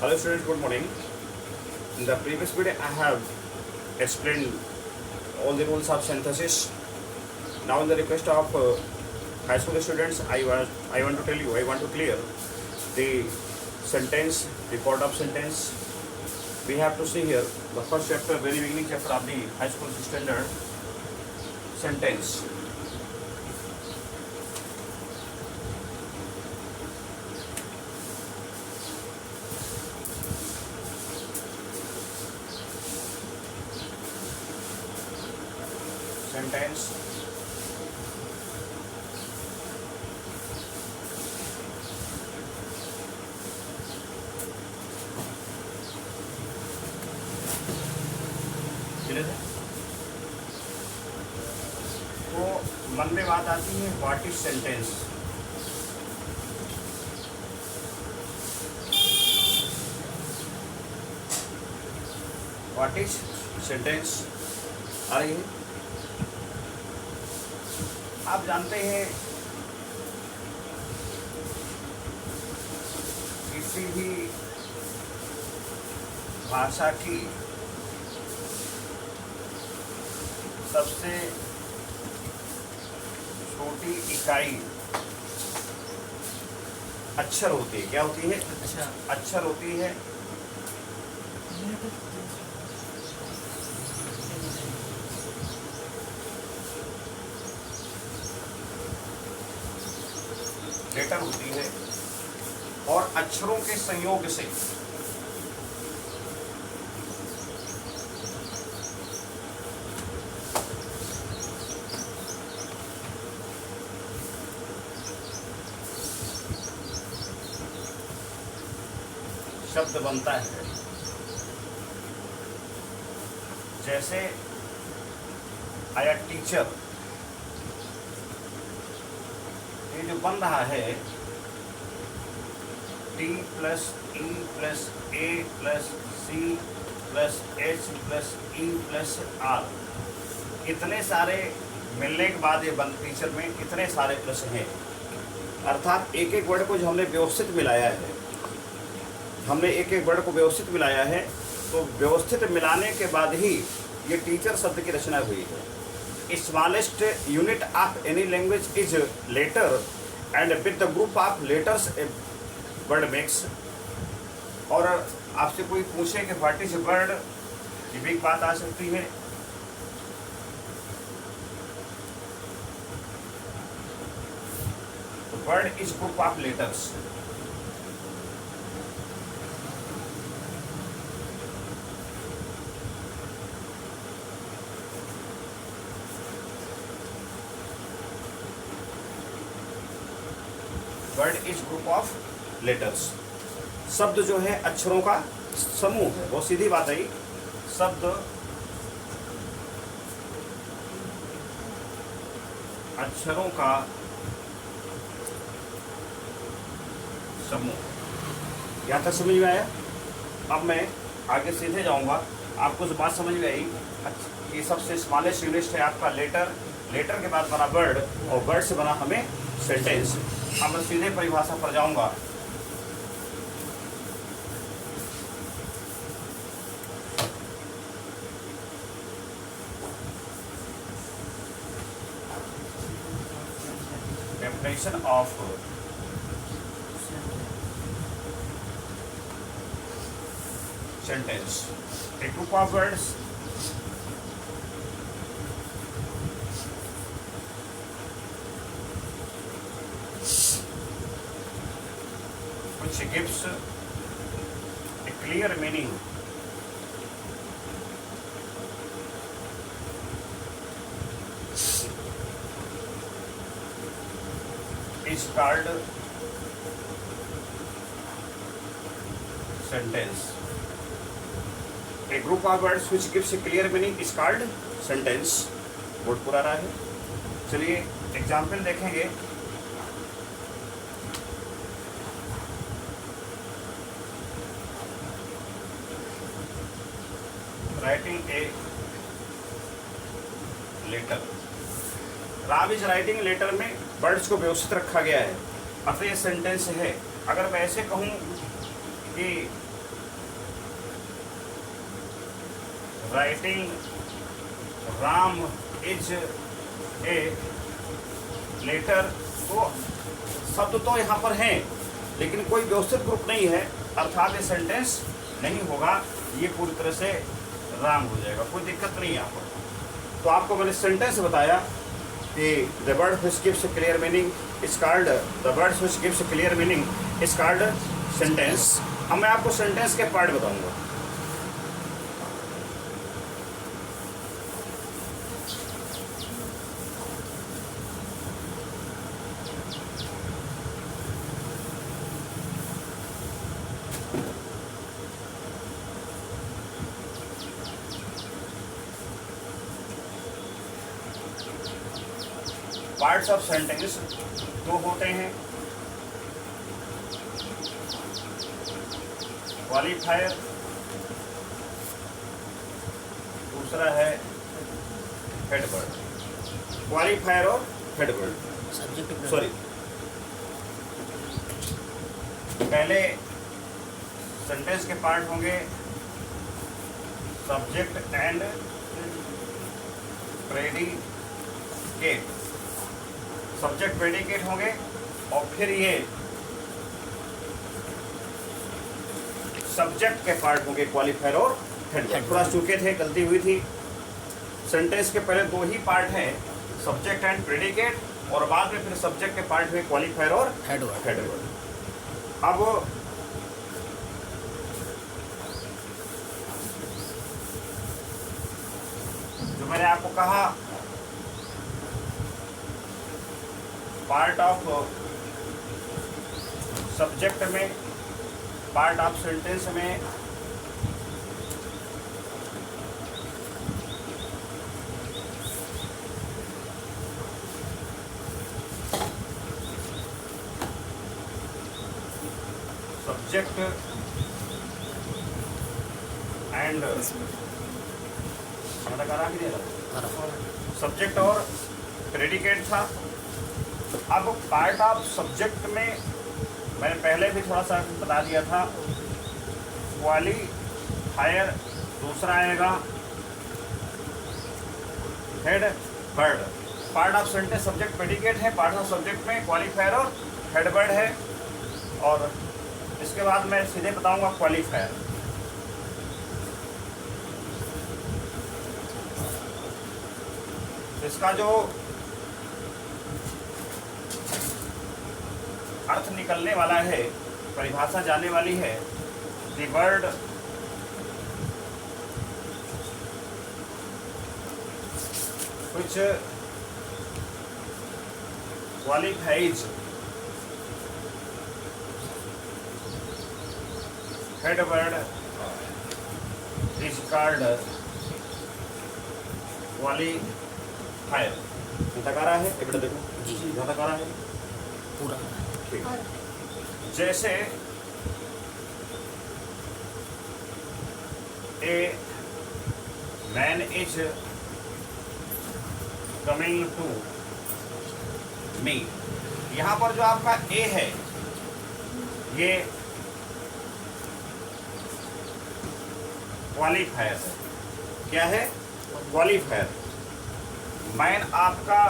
Hello students, good morning. In the previous video I have explained all the rules of synthesis. Now in the request of high school students, I want to tell you, I want to clear the sentence, the part of sentence. We have to see here the first chapter, very beginning chapter of the high school standard, sentence. Sentence. तो मन में बात आती है what is sentence. What is sentence आ रही है। आप जानते हैं किसी भी भाषा की सबसे छोटी इकाई अक्षर होती है। क्या होती है? अक्षर होती है। लेटर होती है और अक्षरों के संयोग से शब्द बनता है। जैसे आया टीचर, ये जो बन रहा है T plus E plus A plus C plus H plus E plus R, इतने सारे मिलने के बाद ये बंद टीचर में इतने सारे प्लस हैं। अर्थात एक एक वर्ड को जो हमने व्यवस्थित मिलाया है, हमने एक एक वर्ड को व्यवस्थित मिलाया है, तो व्यवस्थित मिलाने के बाद ही ये टीचर शब्द की रचना हुई है। Smallest unit of any language is letter and with the group of letters a word makes. और आपसे कोई पूछे कि व्हाट इज वर्ड, ये भी एक बात आ सकती है। Word is group of letters. Word is group of letters. शब्द जो है अक्षरों का समूह है। वो सीधी बात आई, शब्द अक्षरों का समूह। यहाँ तक समझ में आया? अब मैं आगे सीधे जाऊंगा। आपको जो बात समझ में आई, ये सबसे स्मॉलेस्ट यूनिट है आपका लेटर, लेटर के बाद बना वर्ड और वर्ड से बना हमें सेंटेंस। अब मैं सीधे परिभाषा पर जाऊंगा। Definition of sentence, A group of words which gives a clear meaning is called sentence. A group of words which gives a clear meaning is called sentence. Word पूरा रहा है। चलिए एग्जाम्पल देखेंगे। Writing a letter. Ram is writing letter में words को व्यवस्थित रखा गया है, अतः ये सेंटेंस है। अगर मैं ऐसे कहूँ कि writing Ram is a letter. तो शब्द तो यहाँ पर हैं लेकिन कोई व्यवस्थित ग्रुप नहीं है, अर्थात ये सेंटेंस नहीं होगा, ये पूरी तरह से राम हो जाएगा, कोई दिक्कत नहीं है यहाँ पर। तो आपको मैंने सेंटेंस बताया कि the word which gives clear meaning is called, the word which gives clear meaning is called sentence. अब मैं आपको सेंटेंस के पार्ट बताऊंगा। पार्ट्स ऑफ सेंटेंस दो होते हैं, क्वालिफायर, दूसरा है हेडवर्ड। क्वालिफायर और हेडवर्ड, सॉरी, पहले सेंटेंस के पार्ट होंगे subject and predicate. Subject predicate होंगे और फिर ये सब्जेक्ट के पार्ट होंगे क्वालिफायर और हेडवर्ड। थोड़ा चूके थे, गलती हुई थी। सेंटेंस के पहले दो ही पार्ट हैं, सब्जेक्ट एंड प्रेडिकेट, और बाद में फिर सब्जेक्ट के पार्ट हुए क्वालिफायर और हेडवर्ड। अब जो मैंने आपको कहा पार्ट ऑफ सब्जेक्ट में, पार्ट ऑफ सेंटेंस में सब्जेक्ट एंड सब्जेक्ट और प्रेडिकेट था। अब पार्ट ऑफ सब्जेक्ट में मैंने पहले भी थोड़ा सा बता दिया था, क्वालिफायर, दूसरा आएगा headword. Part of sentence subject predicate है, पार्ट ऑफ सब्जेक्ट में क्वालिफायर और हेडवर्ड है, और इसके बाद मैं सीधे बताऊंगा क्वालिफायर। इसका जो अर्थ निकलने वाला है, परिभाषा जाने वाली है, the word which qualifies headword is called qualifier। तक आ रहा है? एक मिनट देखो जी, यहाँ तक आ रहा है पूरा। जैसे a man is coming to me, यहाँ पर जो आपका ए है ये क्वालिफायर है। क्या है? क्वालिफायर। मैन आपका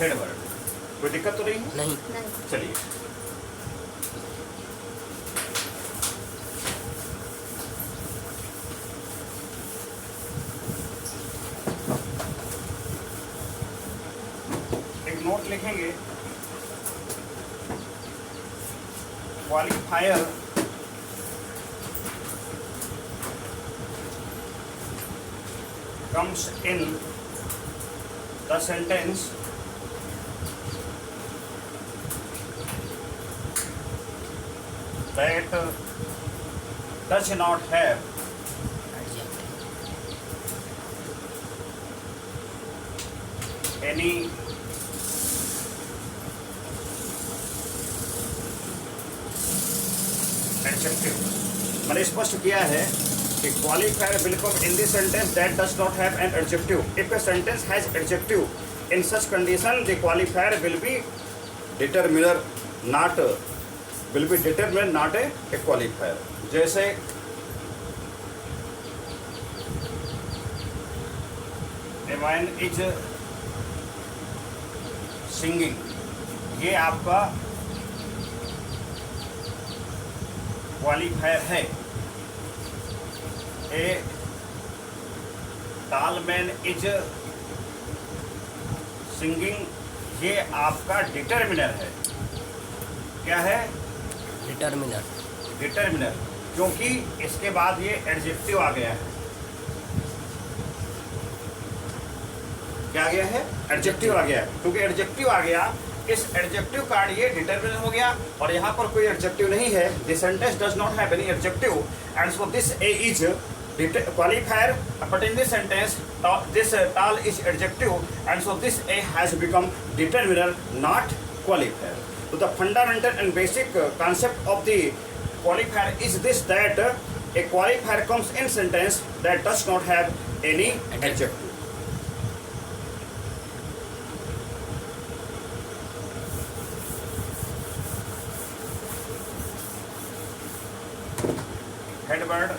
हेडवर्ड। कोई दिक्कत तो नहीं? नहीं। चलिए, एक नोट लिखेंगे, qualifier comes in the sentence that does not have any adjective। मैंने स्पष्ट किया है कि qualifier will come in the sentence that does not have an adjective. If a sentence has adjective, in such condition the qualifier will be determiner, not will be determinant, not a qualifier. जैसे a man is singing, ये आपका qualifier है. ए tall man is singing, ये आपका determiner है. क्या है? Determiner. Determiner, क्योंकि इसके बाद ये एडजेक्टिव आ गया है. क्या आ गया है? एडजेक्टिव आ गया है. क्योंकि एडजेक्टिव आ गया, इस एडजेक्टिव का ये डिटर्मिनर हो गया, और यहाँ पर कोई एडजेक्टिव नहीं है. This sentence does not have any adjective, and so this A is qualifier, but in this sentence this tall is adjective, and so this a has become determiner, not qualifier. So the fundamental and basic concept of the qualifier is this, that a qualifier comes in sentence that does not have any adjective. Head word,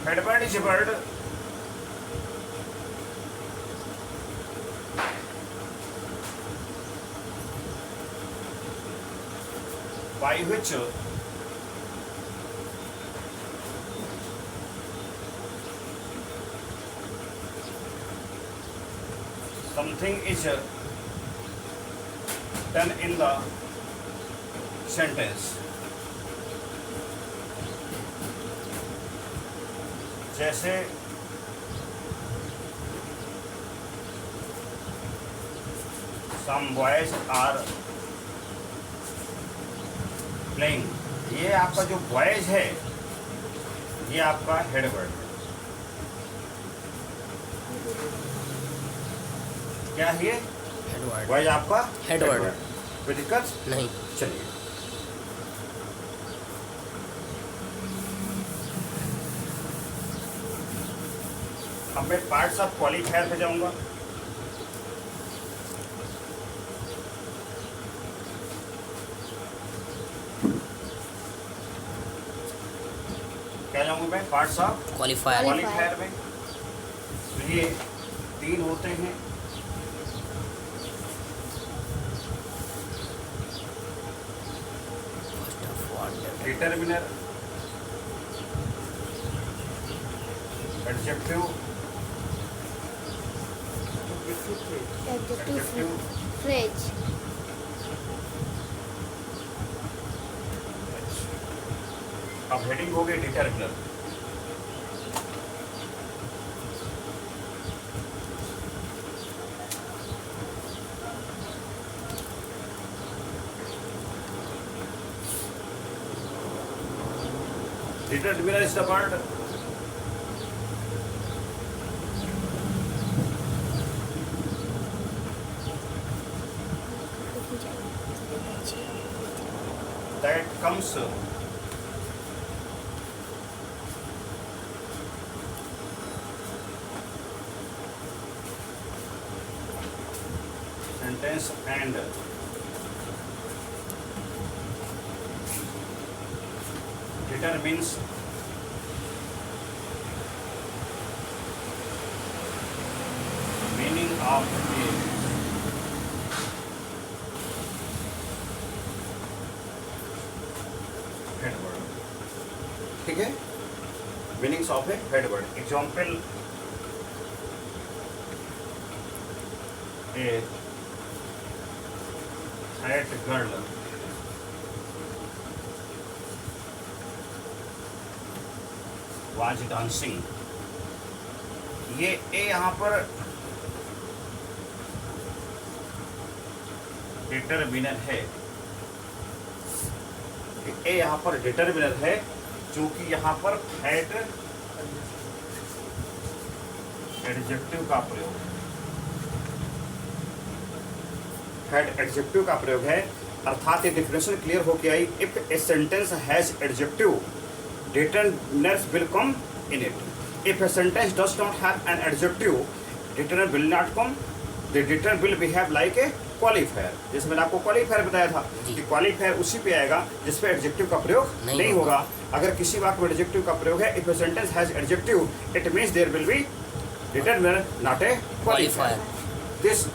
head word is a word by which something is done in the sentence. जैसे some boys are playing, ये आपका जो boys है ये आपका head word है. क्या है ये? Head word. boys आपका हेड वर्ड. कोई दिक्कत नहीं. चलिए, अब मैं पार्ट्स ऑफ क्वालिफायर पे जाऊंगा. क्या जाऊंगा मैं? Parts of qualifier. क्वालिफायर में. तो ये 3 होते हैं. Determiner, adjective, Adjective phrase. अब हेडिंग हो गई determiner. Determiner is the word that comes sentence and determines meaning of a head word. ठीक है? Meanings of A head word. Example, A fat girl was dancing. ये ए यहाँ पर determiner है. ए यहाँ पर डिटर्मिनर है क्योंकि यहाँ पर फैट एडजेक्टिव का प्रयोग है. फैट एडजेक्टिव का प्रयोग है, अर्थात ये डिफिनेशन क्लियर होके आई. If a sentence has adjective, determiners will come in it. If a sentence does not have an adjective, determiner will not come the deter will behave like a qualifier. जैसे मैंने आपको qualifier बताया था जी। कि qualifier उसी पे आएगा जिस पे एडजेक्टिव का प्रयोग नहीं होगा। अगर किसी वाक्य में एडजेक्टिव का प्रयोग है, if a sentence has adjective it means there will be determiner not a qualifier. This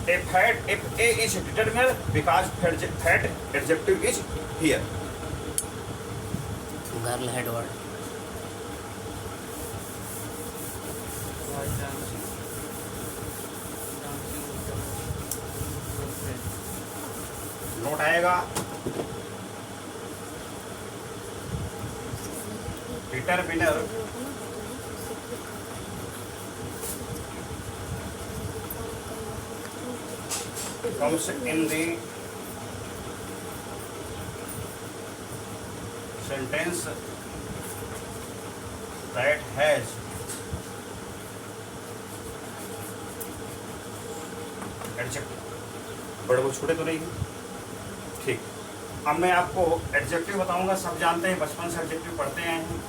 if A is determiner because that adjective is here. Girl head word. Note आएगा determiner comes in the sentence that has adjective। बड़े वो छोटे तो नहीं है, ठीक। अब मैं आपको एडजेक्टिव बताऊंगा। सब जानते हैं, बचपन से एडजेक्टिव पढ़ते आए हैं।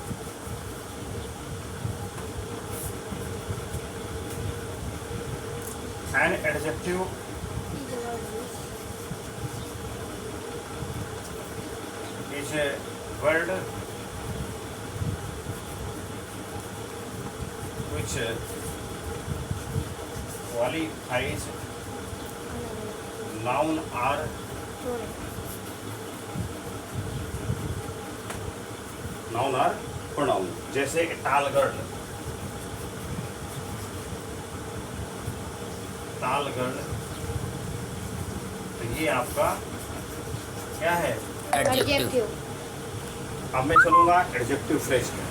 An adjective is a word which qualifies noun or pronoun। जैसे टाल गर्ल, तो ये आपका क्या है? एडजेक्टिव। अब मैं चलूंगा एडजेक्टिव फ्रेज में।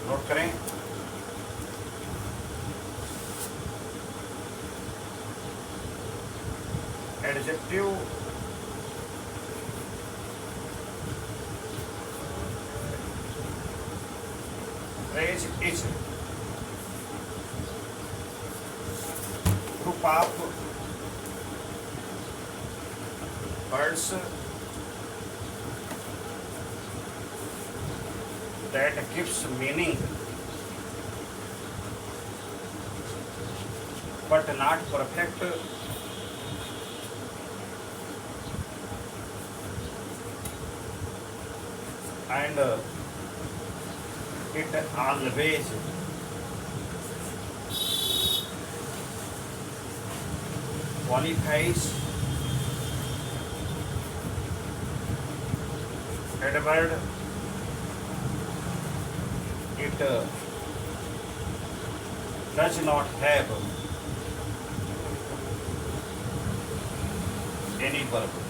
नोट करें, adjective phrase is group of words that gives meaning but not perfect and it always qualifies adverb it does not have any verb।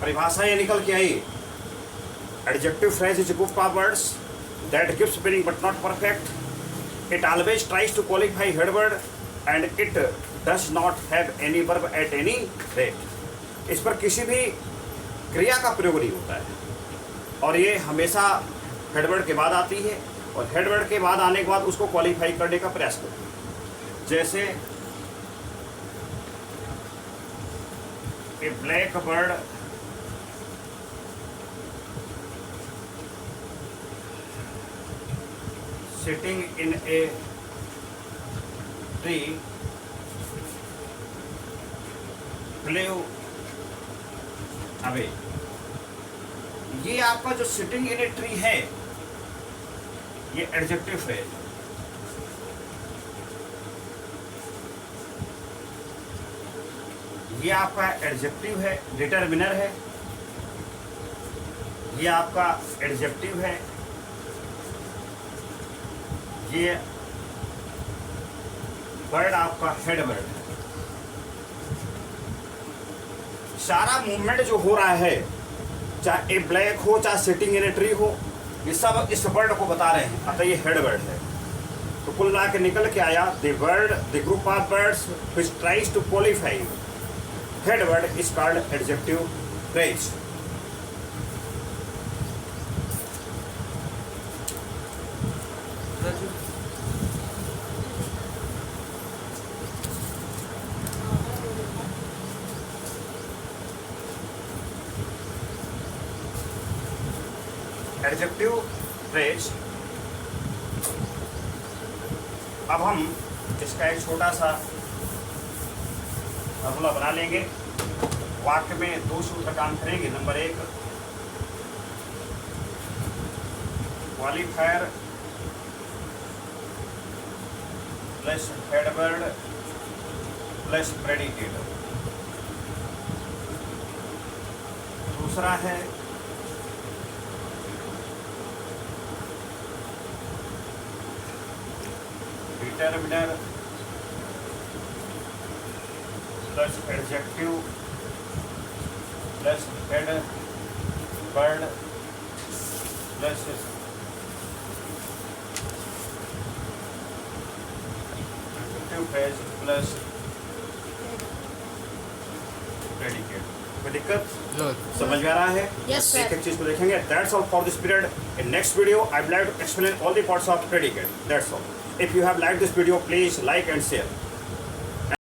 परिभाषा ये निकल के आई, adjective phrase is group of words that gives meaning but not perfect, it always tries to qualify head word and it does not have any verb at any rate. इस पर किसी भी क्रिया का प्रयोग नहीं होता है और ये हमेशा हेडवर्ड के बाद आती है और हेडवर्ड के बाद आने के बाद उसको क्वालिफाई करने का प्रयास करती है। जैसे a black bird sitting in a tree flew away. ये आपका जो सिटिंग इन ए ट्री है ये एडजेक्टिव फ्रेज। ये आपका एडजेक्टिव है, डिटरमिनर है। ये आपका एडजेक्टिव है, ये वर्ड आपका हेड वर्ड है। सारा मूवमेंट जो हो रहा है, चाहे ए ब्लैक हो चाहे सिटिंग इन ए ट्री हो, ये सब इस वर्ड को बता रहे हैं, अतः ये हेड वर्ड है। तो कुल मिला के निकल के आया the group of words which tries to qualify head word is called adjective phrase. Adjective phrase. अब हम इसका एक छोटा सा फॉर्मूला बना लेंगे। वाक्य में 2 सूत्र काम करेंगे। Number 1, qualifier plus adverb plus predicate. दूसरा है determiner plus adjective plus adverb plus adjective phrase plus predicate. कोई दिक्कत? No. समझ में आ रहा है? Yes, sir. एक एक चीज को देखेंगे। That's all for this period. In next video, I would like to explain all the parts of predicate. That's all. If you have liked this video, please like and share.